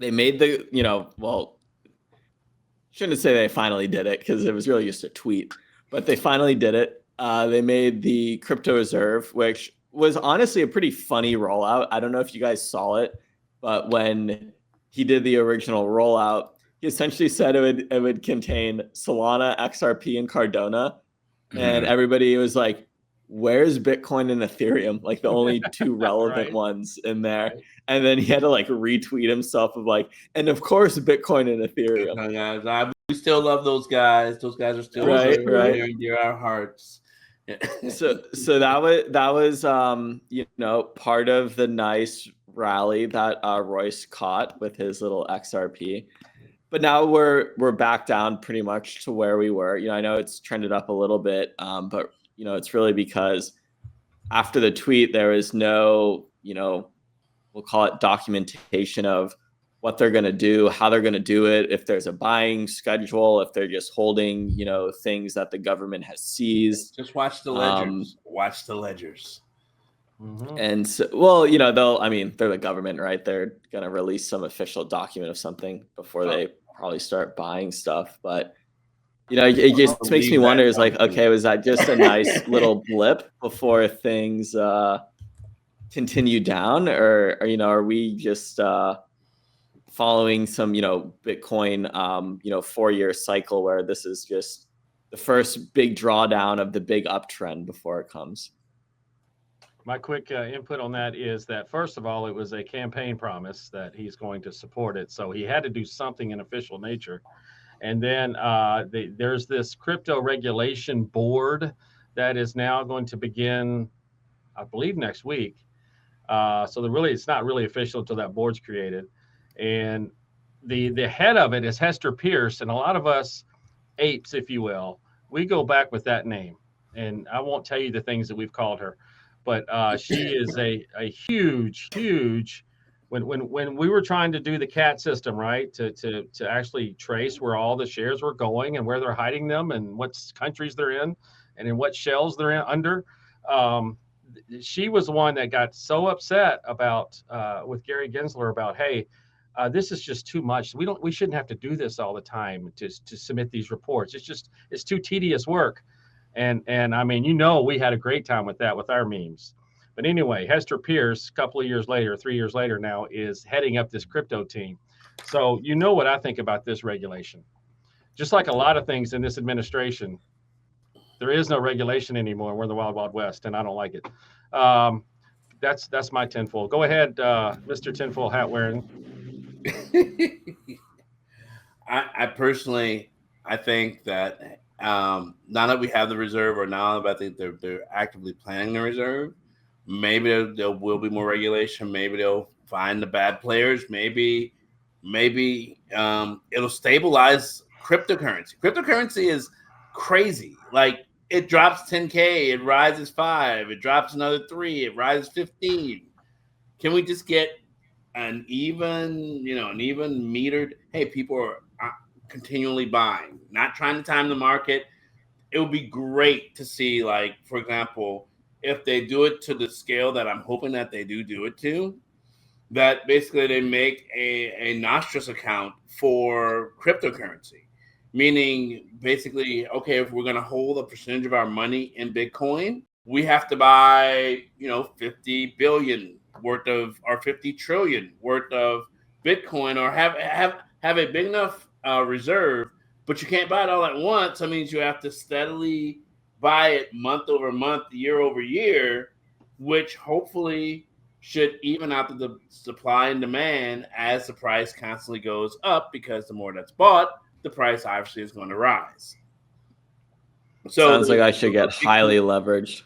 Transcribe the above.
they made the, shouldn't say they finally did it because it was really just a tweet, but they finally did it. They made the crypto reserve, which was honestly a pretty funny rollout. I don't know if you guys saw it, but when he did the original rollout, he essentially said it would contain Solana, XRP, and Cardona, and everybody was like, "Where's Bitcoin and Ethereum? Like the only two relevant Right. ones in there." Right. And then he had to like retweet himself of like, and of course Bitcoin and Ethereum. We still love those guys. Those guys are still Right. near and dear our hearts. So that was part of the nice rally that Royce caught with his little XRP. But now we're back down pretty much to where we were. I know it's trended up a little bit, but it's really because after the tweet there was no, we'll call it documentation of what they're going to do, how they're going to do it, if there's a buying schedule, if they're just holding, things that the government has seized. Just watch the ledgers. Watch the ledgers. Mm-hmm. And so, well, they're the government, right? They're going to release some official document of something before they probably start buying stuff. But, it just makes me wonder, is like, okay, was that just a nice little blip before things continue down? Or are we just following some, Bitcoin, 4-year cycle where this is just the first big drawdown of the big uptrend before it comes? My quick input on that is that, first of all, it was a campaign promise that he's going to support it. So he had to do something in official nature. And then there's this crypto regulation board that is now going to begin, I believe, next week. So it's not really official until that board's created. And the head of it is Hester Pierce. And a lot of us apes, if you will, we go back with that name. And I won't tell you the things that we've called her. But she is a huge. When we were trying to do the CAT system, right, to actually trace where all the shares were going and where they're hiding them and what countries they're in and in what shells they're in under, she was the one that got so upset about with Gary Gensler about, hey, this is just too much. We shouldn't have to do this all the time to submit these reports. It's too tedious work. And I mean, we had a great time with that with our memes. But anyway, Hester Pierce, a couple of years later, 3 years later now, is heading up this crypto team. So what I think about this regulation. Just like a lot of things in this administration, there is no regulation anymore. We're in the wild, wild west, and I don't like it. That's my tinfoil. Go ahead, Mr. Tinfoil Hat wearing. I personally, I think that now that we have the reserve, or now that I think they're actively planning the reserve, maybe there will be more regulation. Maybe they'll find the bad players. Maybe it'll stabilize cryptocurrency. Cryptocurrency is crazy. Like, it drops 10K, it rises 5, it drops another 3, it rises 15. Can we just get an even metered? Hey, people are continually buying, not trying to time the market. It would be great to see, like, for example, if they do it to the scale that I'm hoping that they do it to, that basically they make a Nostris account for cryptocurrency, meaning basically, okay, if we're going to hold a percentage of our money in Bitcoin, we have to buy, 50 billion worth of, or 50 trillion worth of Bitcoin, or have a big enough reserve, but you can't buy it all at once. That means you have to steadily buy it month over month, year over year, which hopefully should even out the supply and demand as the price constantly goes up, because the more that's bought, the price obviously is going to rise. So sounds like I should get highly leveraged.